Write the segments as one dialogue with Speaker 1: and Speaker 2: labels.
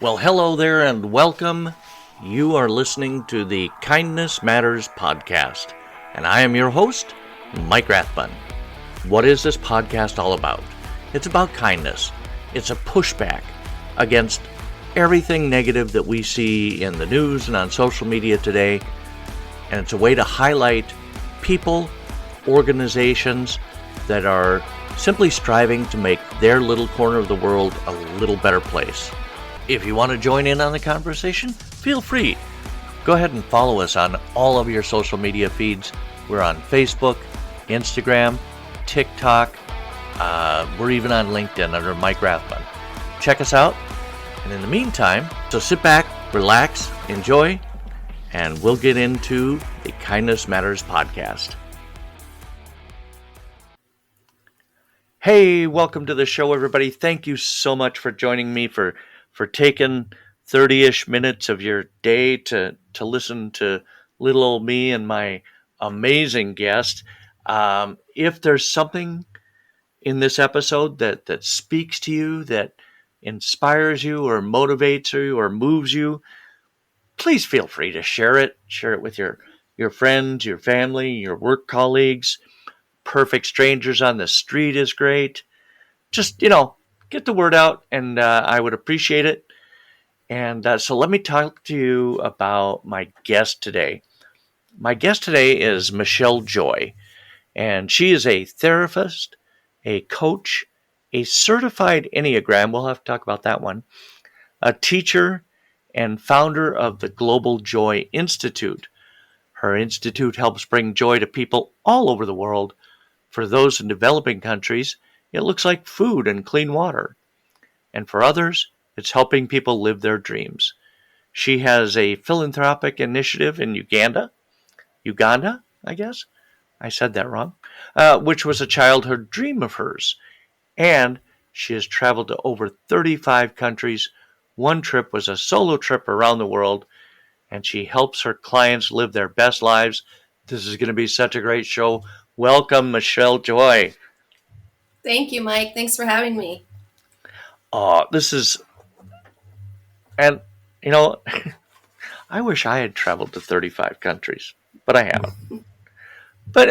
Speaker 1: Well, hello there and welcome. You are listening to the Kindness Matters podcast, and I am your host, Mike Rathbun. What is this podcast all about? It's about kindness. It's a pushback against everything negative that we see in the news and on social media today, and it's a way to highlight people, organizations that are simply striving to make their little corner of the world a little better place. If you want to join in on the conversation, feel free. Go ahead and follow us on all of your social media feeds. We're on Facebook, Instagram, TikTok. We're even on LinkedIn under Mike Rathbun. Check us out. And in the meantime, so sit back, relax, enjoy, and we'll get into the Kindness Matters podcast. Hey, welcome to the show, everybody. Thank you so much for joining me, for taking 30-ish minutes of your day to listen to little old me and my amazing guest. If there's something in this episode that speaks to you, that inspires you or motivates you or moves you, please feel free to share it. Share it with your friends, your family, your work colleagues. Perfect strangers on the street is great. Just, get the word out, and I would appreciate it. And so let me talk to you about my guest today. My guest today is Michelle Joy, and she is a therapist, a coach, a certified Enneagram, we'll have to talk about that one, a teacher, and founder of the Global Joy Institute. Her institute helps bring joy to people all over the world. For those in developing countries, it looks like food and clean water. And for others, it's helping people live their dreams. She has a philanthropic initiative in Uganda, I guess. I said that wrong. Which was a childhood dream of hers. And she has traveled to over 35 countries. One trip was a solo trip around the world, and she helps her clients live their best lives. This is going to be such a great show. Welcome, Michelle Joy.
Speaker 2: Thank you, Mike. Thanks for having me.
Speaker 1: And I wish I had traveled to 35 countries, but I haven't. But,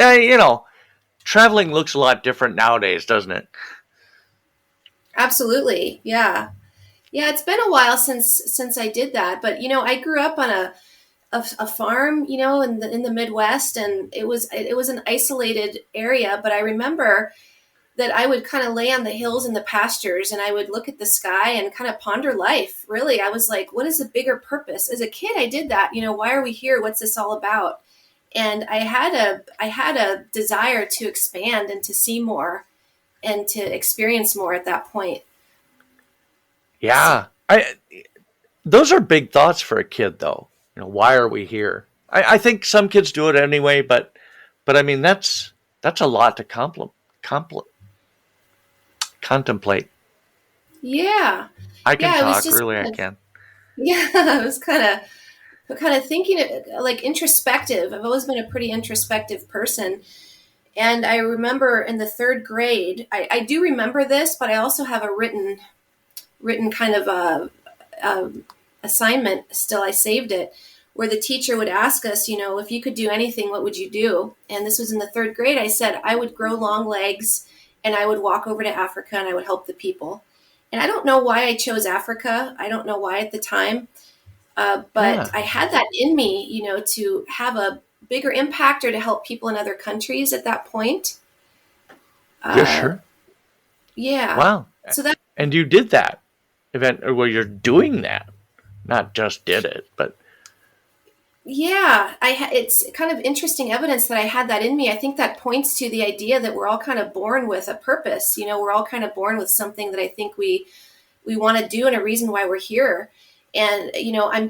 Speaker 1: traveling looks a lot different nowadays, doesn't it?
Speaker 2: Absolutely. Yeah. Yeah, it's been a while since I did that, but I grew up on a farm, in the Midwest, and it was an isolated area, but I remember that I would kind of lay on the hills and the pastures, and I would look at the sky and kind of ponder life. Really, I was like, what is the bigger purpose? As a kid, I did that. Why are we here? What's this all about? And I had a desire to expand and to see more and to experience more at that point.
Speaker 1: Yeah. Those are big thoughts for a kid, though. Why are we here? I think some kids do it anyway, but I mean, that's a lot to contemplate.
Speaker 2: Yeah.
Speaker 1: I can talk, really, I can.
Speaker 2: Yeah, I was kind of thinking like introspective. I've always been a pretty introspective person. And I remember in the third grade, I do remember this, but I also have a written kind of assignment. Still, I saved it, where the teacher would ask us, if you could do anything, what would you do? And this was in the third grade. I said, I would grow long legs and I would walk over to Africa and I would help the people. And I don't know why I chose Africa. I don't know why at the time, but I had that in me, to have a bigger impact or to help people in other countries at that point.
Speaker 1: Yeah, sure.
Speaker 2: Yeah.
Speaker 1: Wow. And you did that event, or you're doing that, not just did it, but.
Speaker 2: Yeah, it's kind of interesting evidence that I had that in me. I think that points to the idea that we're all kind of born with a purpose. We're all kind of born with something that I think we want to do and a reason why we're here. And, I'm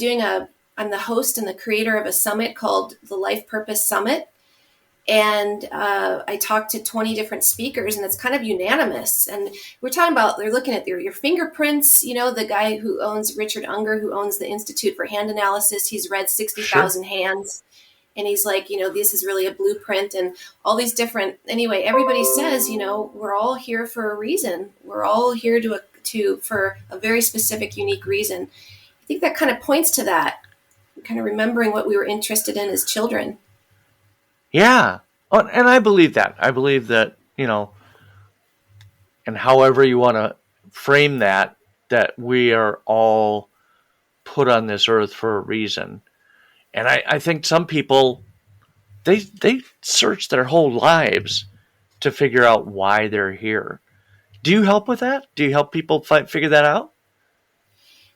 Speaker 2: the host and the creator of a summit called the Life Purpose Summit. And I talked to 20 different speakers, and it's kind of unanimous. And we're talking about, they're looking at your fingerprints. The guy who owns, Richard Unger, who owns the Institute for Hand Analysis, he's read 60,000 hands. And he's like, this is really a blueprint and all these different, anyway, everybody says, we're all here for a reason. We're all here to for a very specific, unique reason. I think that kind of points to that, kind of remembering what we were interested in as children.
Speaker 1: Yeah. Oh, and I believe that. I believe that, and however you want to frame that, that we are all put on this earth for a reason. And I think some people, they search their whole lives to figure out why they're here. Do you help with that? Do you help people figure that out?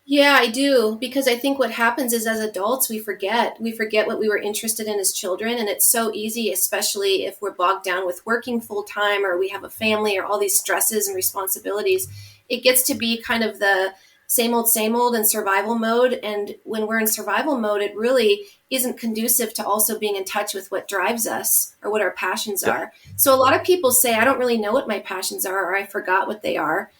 Speaker 2: Yeah, I do, because I think what happens is as adults we forget. We forget what we were interested in as children, and it's so easy, especially if we're bogged down with working full time or we have a family or all these stresses and responsibilities. It gets to be kind of the same old in survival mode, and when we're in survival mode, it really isn't conducive to also being in touch with what drives us or what our passions are. So a lot of people say, I don't really know what my passions are, or I forgot what they are,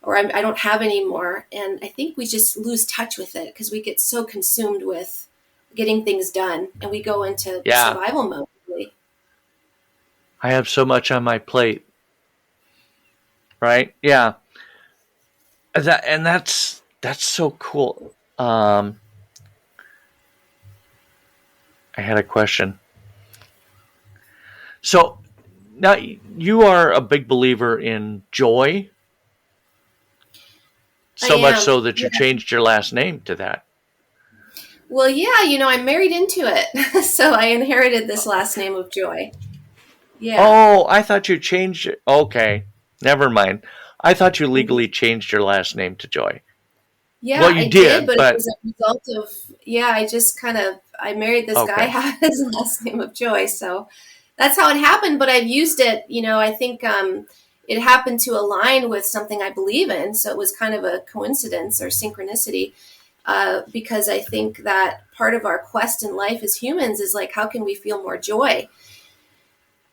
Speaker 2: or I don't have anymore. And I think we just lose touch with it because we get so consumed with getting things done and we go into
Speaker 1: Yeah.
Speaker 2: survival mode. Really.
Speaker 1: I have so much on my plate. Right? Yeah. That's so cool. I had a question. So now you are a big believer in joy,
Speaker 2: I
Speaker 1: so much
Speaker 2: am.
Speaker 1: so that you changed your last name to that.
Speaker 2: Well, yeah, I'm married into it. So I inherited this last name of Joy. Yeah.
Speaker 1: Oh, I thought you changed it. Okay, never mind. I thought you legally changed your last name to Joy. Well,
Speaker 2: Yeah,
Speaker 1: you
Speaker 2: I did,
Speaker 1: did,
Speaker 2: but it
Speaker 1: but
Speaker 2: was a result of, yeah, I married this guy,
Speaker 1: okay.
Speaker 2: had his last name of Joy. So that's how it happened. But I've used it, I think it happened to align with something I believe in. So it was kind of a coincidence or synchronicity, because I think that part of our quest in life as humans is like, how can we feel more joy?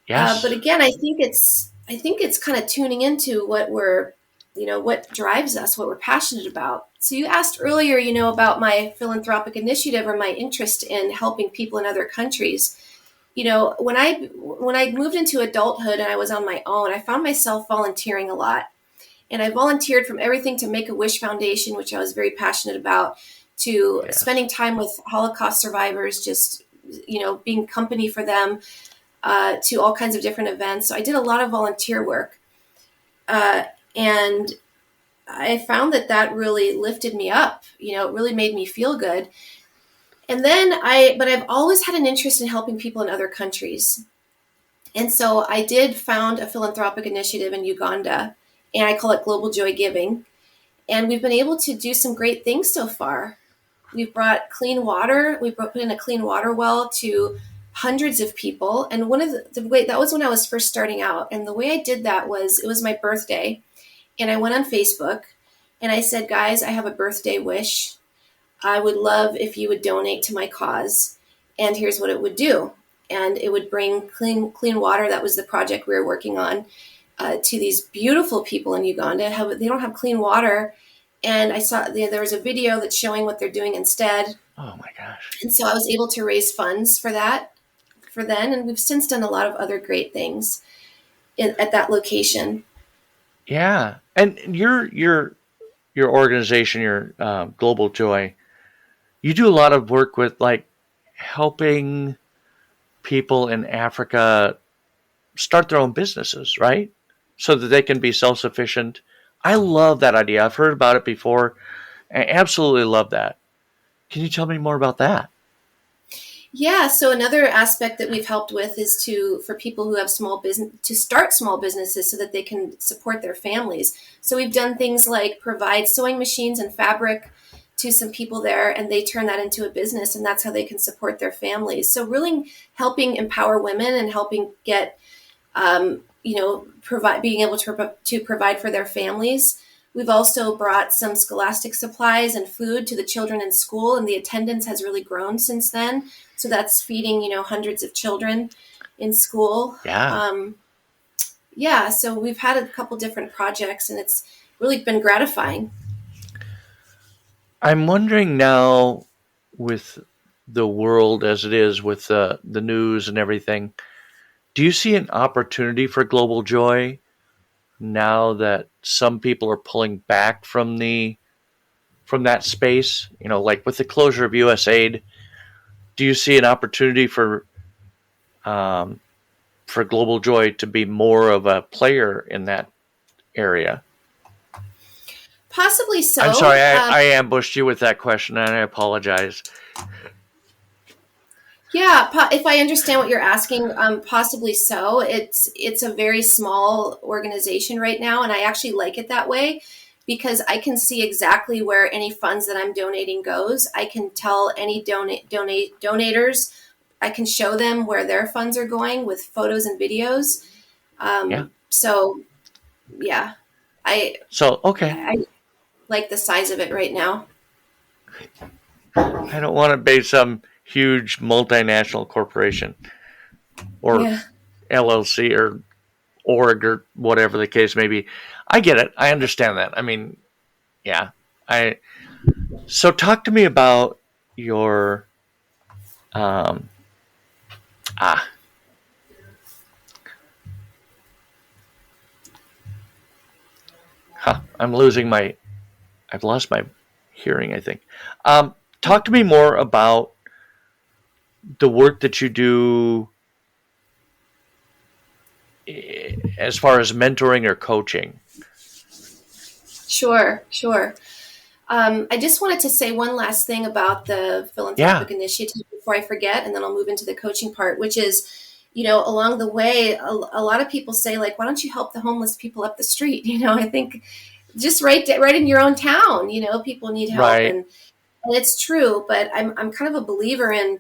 Speaker 2: But
Speaker 1: Yes.
Speaker 2: again, I think it's kind of tuning into what what drives us, what we're passionate about. So you asked earlier, about my philanthropic initiative or my interest in helping people in other countries. When I moved into adulthood and I was on my own, I found myself volunteering a lot. And I volunteered from everything to Make-A-Wish Foundation, which I was very passionate about, to
Speaker 1: Yes.
Speaker 2: spending time with Holocaust survivors, just, being company for them, to all kinds of different events. So I did a lot of volunteer work. Uh, and I found that really lifted me up. It really made me feel good. And then but I've always had an interest in helping people in other countries. And so I did found a philanthropic initiative in Uganda, and I call it Global Joy Giving. And we've been able to do some great things so far. We've brought clean water. We put in a clean water well to hundreds of people. And one of the way that was when I was first starting out. And the way I did that was it was my birthday, and I went on Facebook and I said, guys, I have a birthday wish. I would love if you would donate to my cause. And here's what it would do. And it would bring clean water. That was the project we were working on, to these beautiful people in Uganda. They don't have clean water. And I saw there was a video that's showing what they're doing instead.
Speaker 1: Oh my gosh.
Speaker 2: And so I was able to raise funds for that for then. And we've since done a lot of other great things at that location.
Speaker 1: Yeah. And your organization, your Global Joy, you do a lot of work with like helping people in Africa start their own businesses, right? So that they can be self-sufficient. I love that idea. I've heard about it before. I absolutely love that. Can you tell me more about that?
Speaker 2: Yeah, so another aspect that we've helped with is for people who have small business to start small businesses so that they can support their families. So we've done things like provide sewing machines and fabric to some people there, and they turn that into a business, and that's how they can support their families. So really helping empower women and helping get provide being able to provide for their families. We've also brought some scholastic supplies and food to the children in school, and the attendance has really grown since then. So that's feeding, hundreds of children in school.
Speaker 1: Yeah.
Speaker 2: Yeah, so we've had a couple different projects, and it's really been gratifying.
Speaker 1: I'm wondering now, with the world as it is, with the news and everything, do you see an opportunity for Global Joy now that some people are pulling back from that space? Like with the closure of USAID, do you see an opportunity um, for Global Joy to be more of a player in that area?
Speaker 2: Possibly
Speaker 1: I'm sorry,
Speaker 2: so.
Speaker 1: I ambushed you with that question, and I apologize.
Speaker 2: Yeah, if I understand what you're asking, possibly so. It's a very small organization right now, and I actually like it that way because I can see exactly where any funds that I'm donating goes. I can tell any donators. I can show them where their funds are going with photos and videos.
Speaker 1: Yeah.
Speaker 2: So yeah, I
Speaker 1: So, okay.
Speaker 2: I like the size of it right now.
Speaker 1: I don't want to be some huge multinational corporation or
Speaker 2: Yeah.
Speaker 1: LLC or org or whatever the case may be. I get it. I understand that. I mean, yeah. I So talk to me about your um ah huh, I've lost my hearing, I think. Talk to me more about the work that you do as far as mentoring or coaching.
Speaker 2: Sure, sure. I just wanted to say one last thing about the
Speaker 1: Yeah.
Speaker 2: philanthropic initiative before I forget, and then I'll move into the coaching part, which is, along the way, a lot of people say, like, why don't you help the homeless people up the street? I think just right in your own town, people need help,
Speaker 1: Right.
Speaker 2: and it's true. But I'm kind of a believer in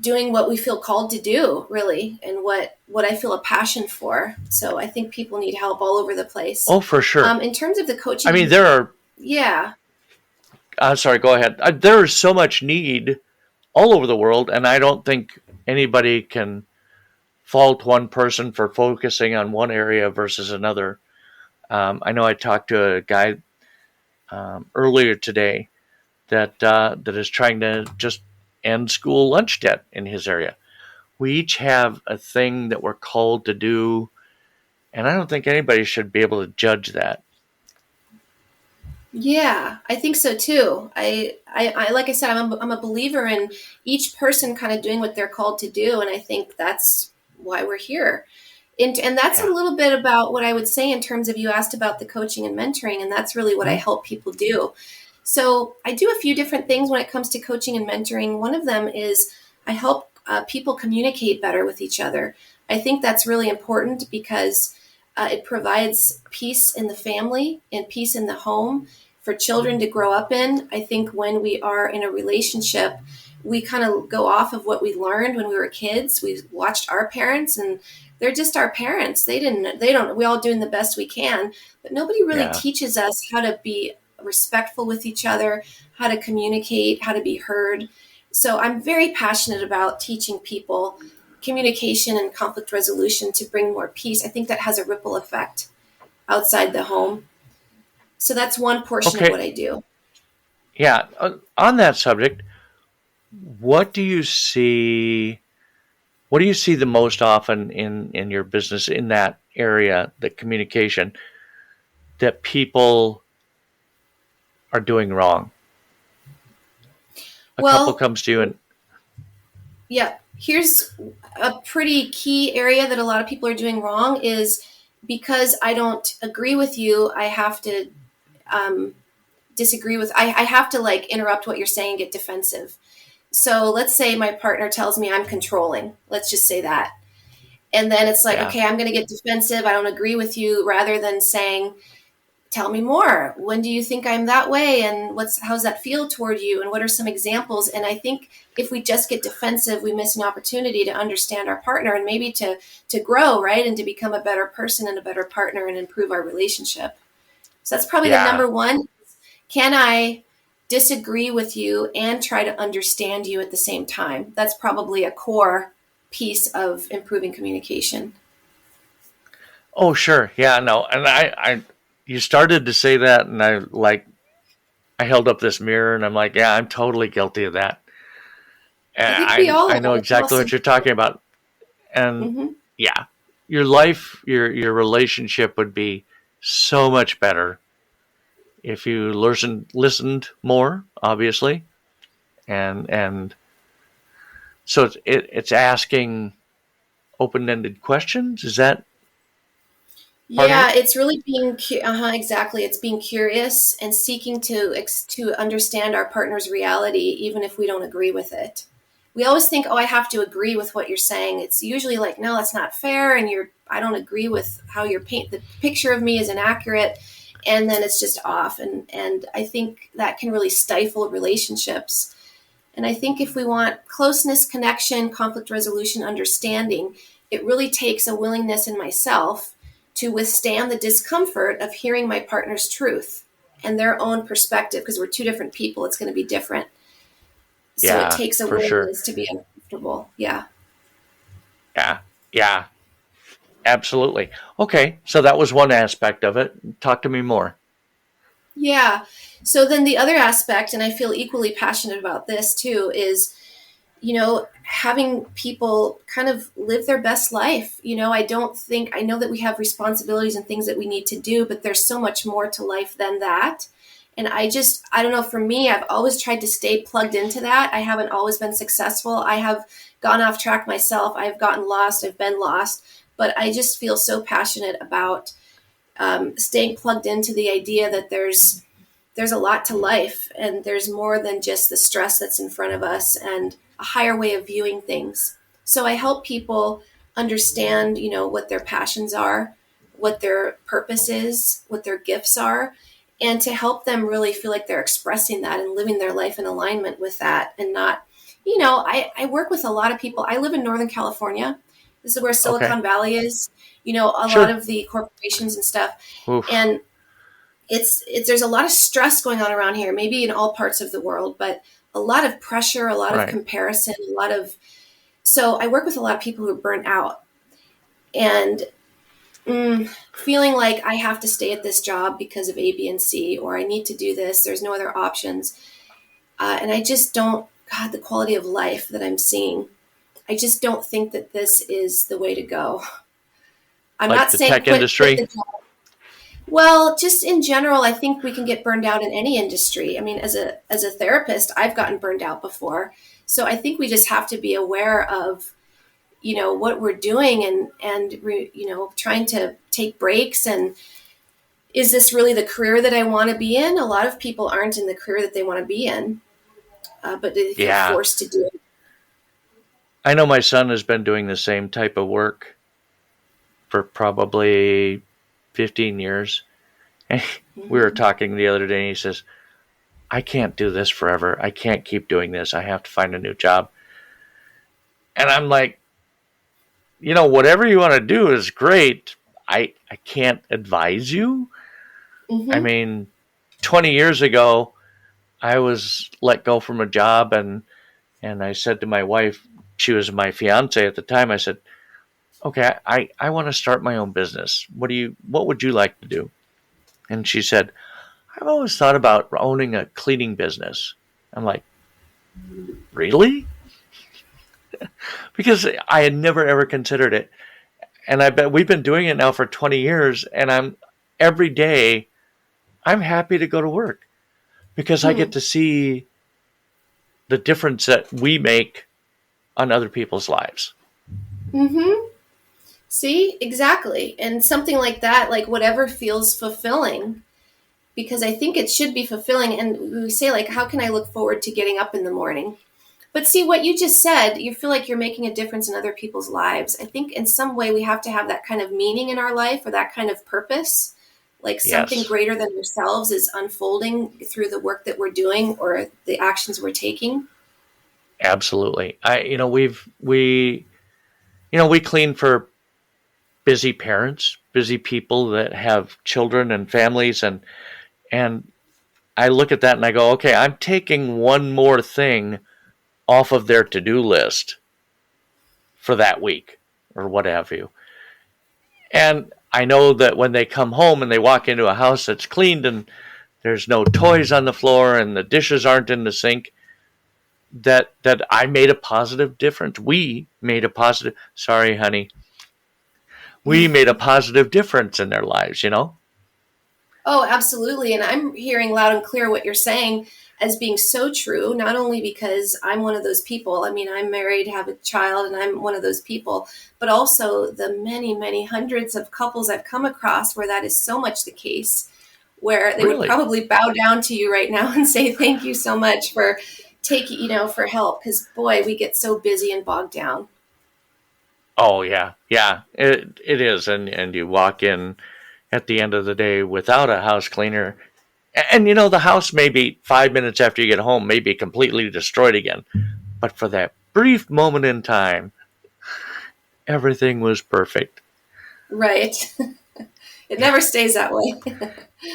Speaker 2: doing what we feel called to do, really, and what I feel a passion for. So I think people need help all over the place.
Speaker 1: Oh, for sure.
Speaker 2: In terms of the
Speaker 1: I mean,
Speaker 2: coaching,
Speaker 1: there are.
Speaker 2: yeah.
Speaker 1: I'm sorry. Go ahead. There is so much need all over the world, and I don't think anybody can fault one person for focusing on one area versus another. I know I talked to a guy earlier today that is trying to just end school lunch debt in his area. We each have a thing that we're called to do, and I don't think anybody should be able to judge that.
Speaker 2: Yeah, I think so too. I like I said, I'm a believer in each person kind of doing what they're called to do, and I think that's why we're here. And that's a
Speaker 1: Yeah.
Speaker 2: little bit about what I would say in terms of you asked about the coaching and mentoring, and that's really what I
Speaker 1: Hmm?
Speaker 2: help people do. So I do a few different things when it comes to coaching and mentoring. One of them is I help people communicate better with each other. I think that's really important because it provides peace in the family and peace in the home for children to grow up in. I think when we are in a relationship, we kind of go off of what we learned when we were kids. We watched our parents, and they're just our parents. We all doing the best we can, but nobody really
Speaker 1: Yeah.
Speaker 2: teaches us how to be respectful with each other, how to communicate, how to be heard. So I'm very passionate about teaching people communication and conflict resolution to bring more peace. I think that has a ripple effect outside the home. So that's one portion of
Speaker 1: Okay.
Speaker 2: what I do.
Speaker 1: Yeah. On that subject, what do you see? What do you see the most often in your business in that area, the communication, that people are doing wrong? A couple
Speaker 2: Well,
Speaker 1: comes to you and
Speaker 2: yeah, here's a pretty key area that a lot of people are doing wrong is because I don't agree with you, I have to um, disagree with, I have to like interrupt what you're saying, get defensive. So let's say my partner tells me I'm controlling. Let's just say that. And then it's like,
Speaker 1: yeah,
Speaker 2: okay, I'm going to get defensive. I don't agree with you, rather than saying, tell me more. When do you think I'm that way? And how's that feel toward you? And what are some examples? And I think if we just get defensive, we miss an opportunity to understand our partner and maybe to grow, right? And to become a better person and a better partner and improve our relationship. So that's probably the
Speaker 1: yeah.
Speaker 2: number one. Can I disagree with you and try to understand you at the same time? That's probably a core piece of improving communication.
Speaker 1: Oh, sure. Yeah, no. And you started to say that, and I held up this mirror, and I'm like, yeah, I'm totally guilty of that. And
Speaker 2: I think we all
Speaker 1: I
Speaker 2: are.
Speaker 1: know
Speaker 2: It's
Speaker 1: exactly
Speaker 2: awesome.
Speaker 1: what you're talking about. And
Speaker 2: Hmm.
Speaker 1: yeah, your life, your relationship would be so much better if you listened more, obviously, and so it's asking open-ended questions. Is that part of
Speaker 2: Yeah,
Speaker 1: it?
Speaker 2: it's really being exactly. It's being curious and seeking to understand our partner's reality, even if we don't agree with it. We always think, "Oh, I have to agree with what you're saying." It's usually like, "No, that's not fair," and I don't agree with how you paint the picture of me is inaccurate, and then it's just off. And I think that can really stifle relationships. And I think if we want closeness, connection, conflict resolution, understanding, it really takes a willingness in myself to withstand the discomfort of hearing my partner's truth and their own perspective, because we're two different people. It's going to be different. So it
Speaker 1: Yeah,
Speaker 2: takes a
Speaker 1: for sure.
Speaker 2: willingness to be uncomfortable. Yeah.
Speaker 1: Yeah, yeah, absolutely. Okay, so that was one aspect of it. Talk to me more.
Speaker 2: Yeah. So then the other aspect, and I feel equally passionate about this too, is having people kind of live their best life. I don't think, I know that we have responsibilities and things that we need to do, but there's so much more to life than that. And I don't know, for me, I've always tried to stay plugged into that. I haven't always been successful. I have gone off track myself. I've gotten lost. I've been lost. But I just feel so passionate about staying plugged into the idea that there's a lot to life, and there's more than just the stress that's in front of us, and a higher way of viewing things. So I help people understand, what their passions are, what their purpose is, what their gifts are, and to help them really feel like they're expressing that and living their life in alignment with that, and not, I work with a lot of people. I live in Northern California. This is where
Speaker 1: Okay,
Speaker 2: Silicon Valley is, a lot
Speaker 1: sure.
Speaker 2: of the corporations and stuff.
Speaker 1: Oof.
Speaker 2: And it's there's a lot of stress going on around here, maybe in all parts of the world, but a lot of pressure, a lot of
Speaker 1: Right.
Speaker 2: comparison, a lot of. So I work with a lot of people who are burnt out and feeling like I have to stay at this job because of A, B, and C, or I need to do this. There's no other options, and I just don't. God, the quality of life that I'm seeing, I just don't think that this is the way to go. I'm
Speaker 1: Like
Speaker 2: not
Speaker 1: the
Speaker 2: saying
Speaker 1: tech
Speaker 2: quit the
Speaker 1: industry.
Speaker 2: job. Well, just in general, I think we can get burned out in any industry. I mean, as a therapist, I've gotten burned out before. So I think we just have to be aware of, what we're doing, and trying to take breaks, and is this really the career that I want to be in? A lot of people aren't in the career that they want to be in, but they feel
Speaker 1: Yeah,
Speaker 2: forced to do it.
Speaker 1: I know my son has been doing the same type of work for probably 15 years. We were
Speaker 2: Mm-hmm.
Speaker 1: talking the other day, and he says, I can't do this forever. I can't keep doing this. I have to find a new job. And I'm like, whatever you want to do is great. I can't advise you. I
Speaker 2: Mm-hmm.
Speaker 1: mean, 20 years ago, I was let go from a job, and I said to my wife, she was my fiance at the time, I said, okay, I want to start my own business. What would you like to do? And she said, I've always thought about owning a cleaning business. I'm like, really? Because I had never ever considered it. And I bet we've been doing it now for 20 years, and every day I'm happy to go to work because I get
Speaker 2: Hmm.
Speaker 1: to see the difference that we make on other people's lives.
Speaker 2: Mm-hmm. See, exactly. And something like that, like whatever feels fulfilling, because I think it should be fulfilling. And we say, like, how can I look forward to getting up in the morning? But see, what you just said, you feel like you're making a difference in other people's lives. I think in some way we have to have that kind of meaning in our life, or that kind of purpose. Like something
Speaker 1: Yes,
Speaker 2: greater than ourselves is unfolding through the work that we're doing or the actions we're taking.
Speaker 1: absolutely. We clean for busy parents, busy people that have children and families, and I look at that and I go, okay, I'm taking one more thing off of their to-do list for that week or what have you. And I know that when they come home and they walk into a house that's cleaned and there's no toys on the floor and the dishes aren't in the sink, that I made a positive difference. We made a positive. Sorry, honey. we made a positive difference in their lives, you know?
Speaker 2: Oh, absolutely. And I'm hearing loud and clear what you're saying as being so true, not only because I'm one of those people. I mean, I'm married, have a child, and I'm one of those people, but also the many, many hundreds of couples I've come across where that is so much the case, where they would
Speaker 1: Really?
Speaker 2: probably bow down to you right now and say, thank you so much for taking, for help. Because boy, we get so busy and bogged down.
Speaker 1: Oh yeah, yeah. It is, and you walk in at the end of the day without a house cleaner, and you know the house may be 5 minutes after you get home may be completely destroyed again, but for that brief moment in time, everything was perfect.
Speaker 2: Right. It never stays that way.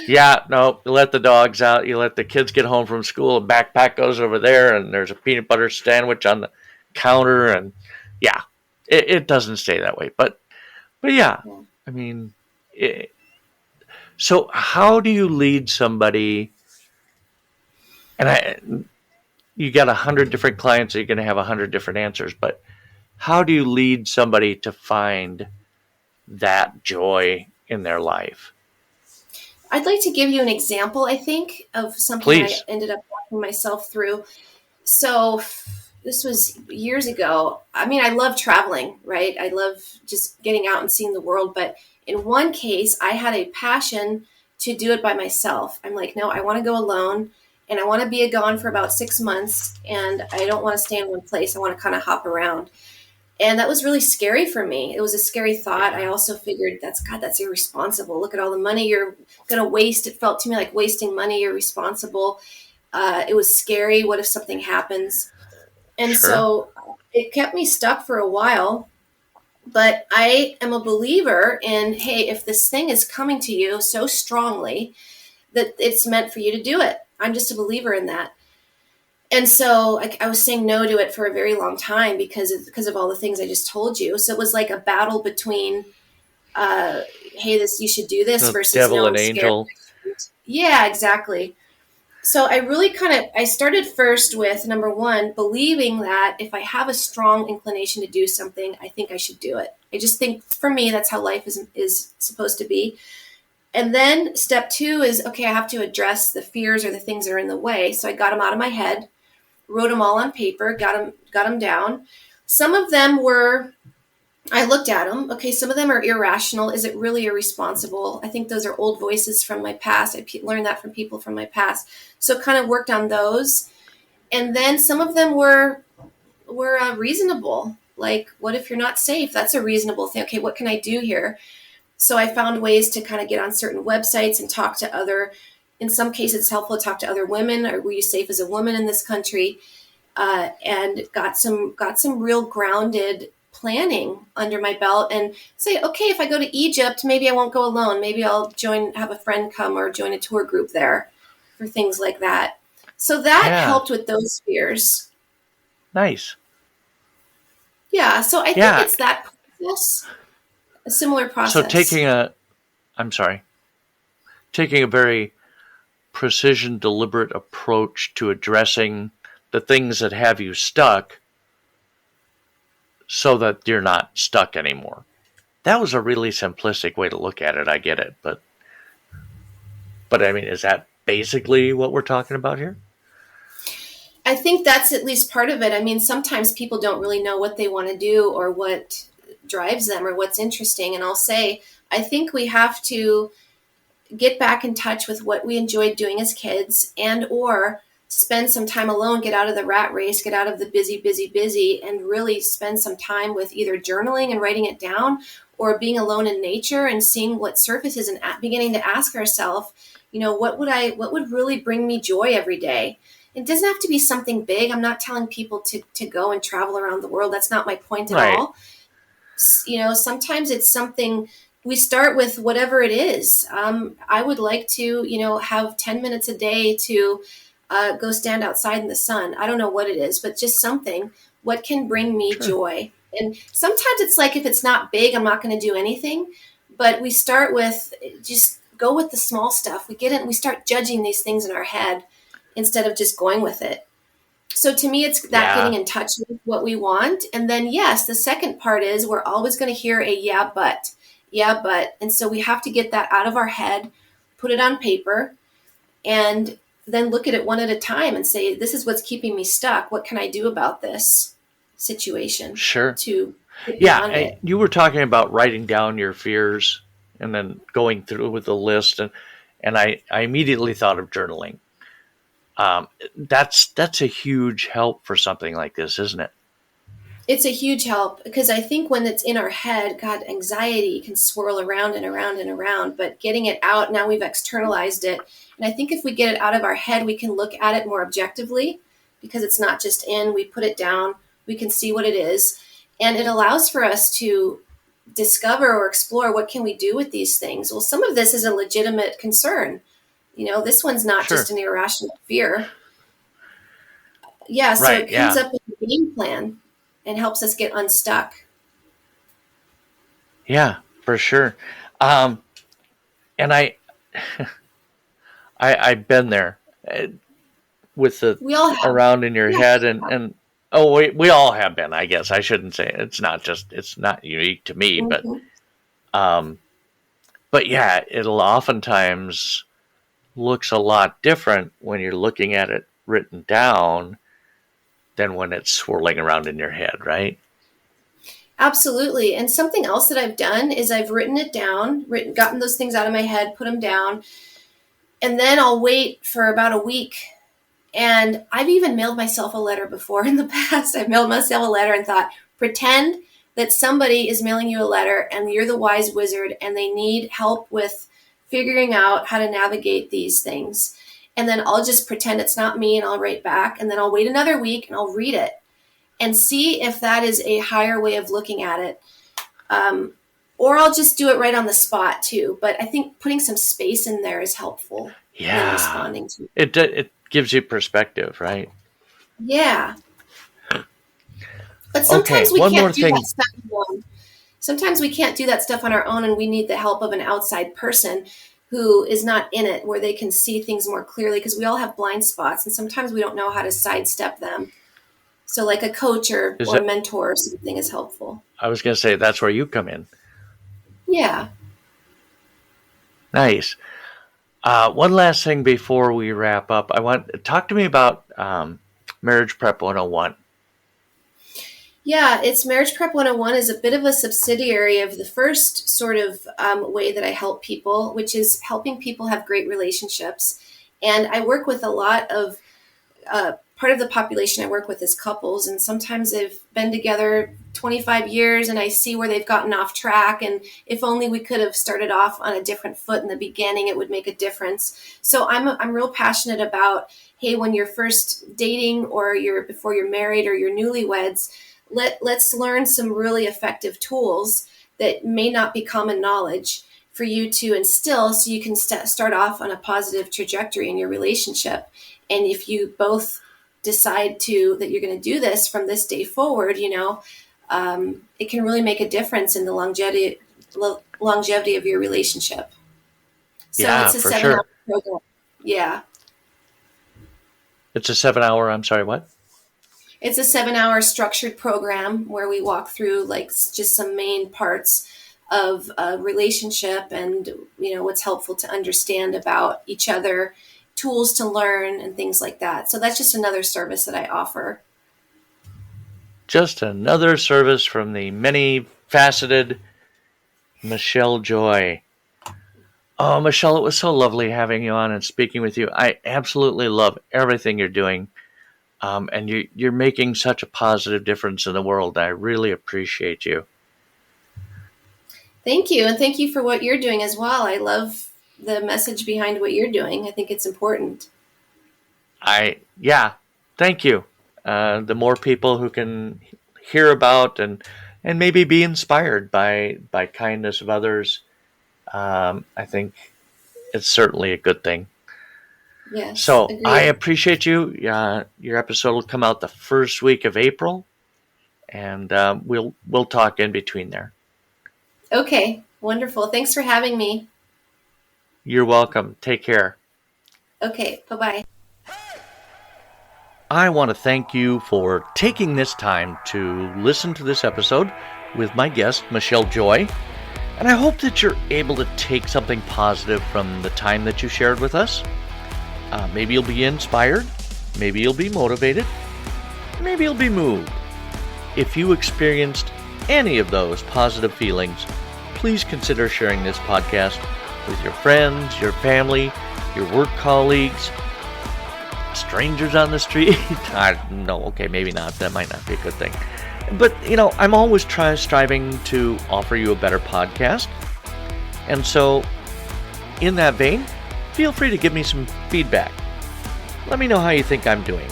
Speaker 1: Yeah, no, you let the dogs out, you let the kids get home from school, a backpack goes over there, and there's a peanut butter sandwich on the counter, and yeah, it doesn't stay that way. But yeah,
Speaker 2: Yeah.
Speaker 1: I mean, so how do you lead somebody? And you got 100 different clients, so you're going to have 100 different answers. But how do you lead somebody to find that joy in their life?
Speaker 2: I'd like to give you an example, I think, of something I
Speaker 1: Please.
Speaker 2: ended up walking myself through. So this was years ago. I mean, I love traveling, right? I love just getting out and seeing the world. But in one case, I had a passion to do it by myself. I'm like, no, I want to go alone and I want to be gone for about 6 months and I don't want to stay in one place. I want to kind of hop around. And that was really scary for me. It was a scary thought. I
Speaker 1: Yeah.
Speaker 2: also figured that's irresponsible. Look at all the money you're going to waste. It felt to me like wasting money. You're responsible. It was scary. What if something happens? And
Speaker 1: Sure.
Speaker 2: so it kept me stuck for a while. But I am a believer in, hey, if this thing is coming to you so strongly that it's meant for you to do it. I'm just a believer in that. And so I was saying no to it for a very long time because of all the things I just told you. So it was like a battle between, hey, this you should do this
Speaker 1: The
Speaker 2: versus
Speaker 1: devil
Speaker 2: no,
Speaker 1: and
Speaker 2: I'm scared.
Speaker 1: angel.
Speaker 2: Yeah, exactly. So I really I started first with number one, believing that if I have a strong inclination to do something, I think I should do it. I just think for me, that's how life is supposed to be. And then step two is, okay, I have to address the fears or the things that are in the way. So I got them out of my head, wrote them all on paper, got them down. Some of them were, I looked at them. Okay, some of them are irrational. Is it really irresponsible? I think those are old voices from my past. Learned that from people from my past. So kind of worked on those. And then some of them were reasonable. Like, what if you're not safe? That's a reasonable thing. Okay, what can I do here? So I found ways to kind of get on certain websites and talk to other, in some cases it's helpful to talk to other women. Were you safe as a woman in this country? And got some real grounded planning under my belt and say, okay, if I go to Egypt, maybe I won't go alone. Maybe I'll have a friend come or join a tour group there for things like that. So that
Speaker 1: Yeah.
Speaker 2: helped with those fears.
Speaker 1: Nice.
Speaker 2: Yeah. So I think
Speaker 1: Yeah.
Speaker 2: it's that process, a similar
Speaker 1: So
Speaker 2: process.
Speaker 1: I'm sorry, taking a very precision, deliberate approach to addressing the things that have you stuck so that you're not stuck anymore. That was a really simplistic way to look at it. I get it, but I mean, is that basically what we're talking about here?
Speaker 2: I think that's at least part of it. I mean, sometimes people don't really know what they want to do or what drives them or what's interesting. And I'll say, I think we have to get back in touch with what we enjoyed doing as kids and or spend some time alone, get out of the rat race, get out of the busy, and really spend some time with either journaling and writing it down or being alone in nature and seeing what surfaces and beginning to ask ourselves, what would really bring me joy every day? It doesn't have to be something big. I'm not telling people to go and travel around the world. That's not my point at
Speaker 1: Right.
Speaker 2: all. Sometimes it's something we start with whatever it is. I would like to, have 10 minutes a day to go stand outside in the sun. I don't know what it is, but just something. What can bring me
Speaker 1: Sure.
Speaker 2: joy? And sometimes it's like, if it's not big, I'm not going to do anything. But we start with just go with the small stuff. We start judging these things in our head instead of just going with it. So to me, it's that getting
Speaker 1: Yeah.
Speaker 2: in touch with what we want. And then, yes, the second part is we're always going to hear a yeah, but. Yeah, but, and so we have to get that out of our head, put it on paper, and then look at it one at a time and say, this is what's keeping me stuck. What can I do about this situation
Speaker 1: Sure.
Speaker 2: to get
Speaker 1: Yeah,
Speaker 2: beyond it?
Speaker 1: you were talking about writing down your fears and then going through with the list, and I immediately thought of journaling. That's a huge help for something like this, isn't it?
Speaker 2: It's a huge help because I think when it's in our head, God, anxiety can swirl around and around and around, but getting it out, now we've externalized it. And I think if we get it out of our head, we can look at it more objectively because it's not just in, we put it down, we can see what it is. And it allows for us to discover or explore what can we do with these things. Well, some of this is a legitimate concern. This one's not
Speaker 1: Sure.
Speaker 2: just an irrational fear. Yeah, so
Speaker 1: Right.
Speaker 2: it comes
Speaker 1: Yeah.
Speaker 2: up with a game plan and helps us get unstuck.
Speaker 1: Yeah. For sure. Um, and I've been there with the
Speaker 2: We all have.
Speaker 1: around in your
Speaker 2: Yeah.
Speaker 1: head, and oh, we all have been. I guess I shouldn't say it's not unique to me,
Speaker 2: Mm-hmm.
Speaker 1: um, but yeah, it'll oftentimes looks a lot different when you're looking at it written down than when it's swirling around in your head, right?
Speaker 2: Absolutely. And something else that I've done is I've written it down, gotten those things out of my head, put them down, and then I'll wait for about a week. And I've even mailed myself a letter before in the past. I've mailed myself a letter and thought, pretend that somebody is mailing you a letter and you're the wise wizard and they need help with figuring out how to navigate these things. And then I'll just pretend it's not me and I'll write back. And then I'll wait another week and I'll read it and see if that is a higher way of looking at it. Or I'll just do it right on the spot too. But I think putting some space in there is helpful when responding to it.
Speaker 1: It gives you perspective, right?
Speaker 2: Yeah. But
Speaker 1: Okay,
Speaker 2: sometimes we
Speaker 1: one more
Speaker 2: can't do
Speaker 1: thing.
Speaker 2: that stuff alone. Sometimes we can't do that stuff on our own and we need the help of an outside person who is not in it, where they can see things more clearly, because we all have blind spots and sometimes we don't know how to sidestep them. So like a coach or
Speaker 1: Is
Speaker 2: a
Speaker 1: that
Speaker 2: mentor or something is helpful.
Speaker 1: I was going to say that's where you come in.
Speaker 2: Yeah.
Speaker 1: Nice. One last thing before we wrap up, talk to me about Marriage Prep 101.
Speaker 2: Yeah, it's Marriage Prep 101 is a bit of a subsidiary of the first sort of way that I help people, which is helping people have great relationships. And I work with a lot of, part of the population I work with is couples, and sometimes they've been together 25 years and I see where they've gotten off track. And if only we could have started off on a different foot in the beginning, it would make a difference. So I'm real passionate about, hey, when you're first dating or before you're married or you're newlyweds, let's learn some really effective tools that may not be common knowledge for you to instill so you can start off on a positive trajectory in your relationship. And if you both decide that you're going to do this from this day forward, it can really make a difference in the longevity of your relationship. So
Speaker 1: Yeah,
Speaker 2: it's a
Speaker 1: for
Speaker 2: 7-hour
Speaker 1: sure.
Speaker 2: program. Yeah.
Speaker 1: It's a 7 hour. I'm sorry, what?
Speaker 2: It's a 7-hour structured program where we walk through like just some main parts of a relationship and, what's helpful to understand about each other, tools to learn and things like that. So that's just another service that I offer.
Speaker 1: Just another service from the many faceted Michelle Joy. Oh, Michelle, it was so lovely having you on and speaking with you. I absolutely love everything you're doing. And you're making such a positive difference in the world. I really appreciate you.
Speaker 2: Thank you. And thank you for what you're doing as well. I love the message behind what you're doing. I think it's important.
Speaker 1: Thank you. The more people who can hear about and maybe be inspired by kindness of others, I think it's certainly a good thing.
Speaker 2: Yes.
Speaker 1: So
Speaker 2: agreed.
Speaker 1: I appreciate you. Your episode will come out the first week of April, and we'll talk in between there.
Speaker 2: Okay. Wonderful. Thanks for having me.
Speaker 1: You're welcome. Take care.
Speaker 2: Okay. Bye-bye.
Speaker 1: I want to thank you for taking this time to listen to this episode with my guest, Michelle Joy. And I hope that you're able to take something positive from the time that you shared with us. Maybe you'll be inspired. Maybe you'll be motivated. Maybe you'll be moved. If you experienced any of those positive feelings, please consider sharing this podcast with your friends, your family, your work colleagues, strangers on the street. No, okay, maybe not. That might not be a good thing. But, I'm always striving to offer you a better podcast. And so, in that vein, feel free to give me some feedback. Let me know how you think I'm doing.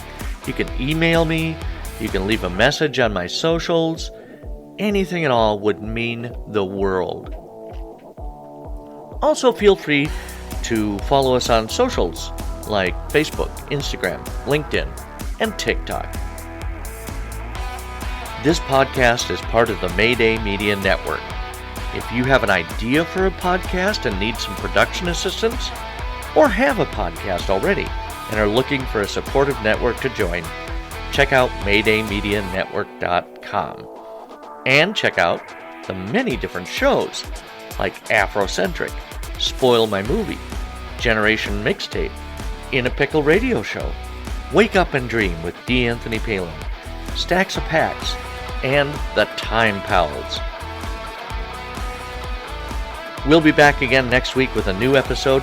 Speaker 1: You can email me. You can leave a message on my socials. Anything at all would mean the world. Also, feel free to follow us on socials like Facebook, Instagram, LinkedIn, and TikTok. This podcast is part of the Mayday Media Network. If you have an idea for a podcast and need some production assistance, or have a podcast already and are looking for a supportive network to join, check out MaydayMediaNetwork.com. And check out the many different shows like Afrocentric, Spoil My Movie, Generation Mixtape, In a Pickle Radio Show, Wake Up and Dream with D. Anthony Palin, Stacks of Packs, and The Time Pals. We'll be back again next week with a new episode,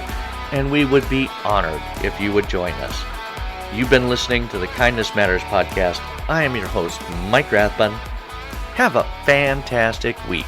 Speaker 1: and we would be honored if you would join us. You've been listening to the Kindness Matters podcast. I am your host, Mike Rathbun. Have a fantastic week.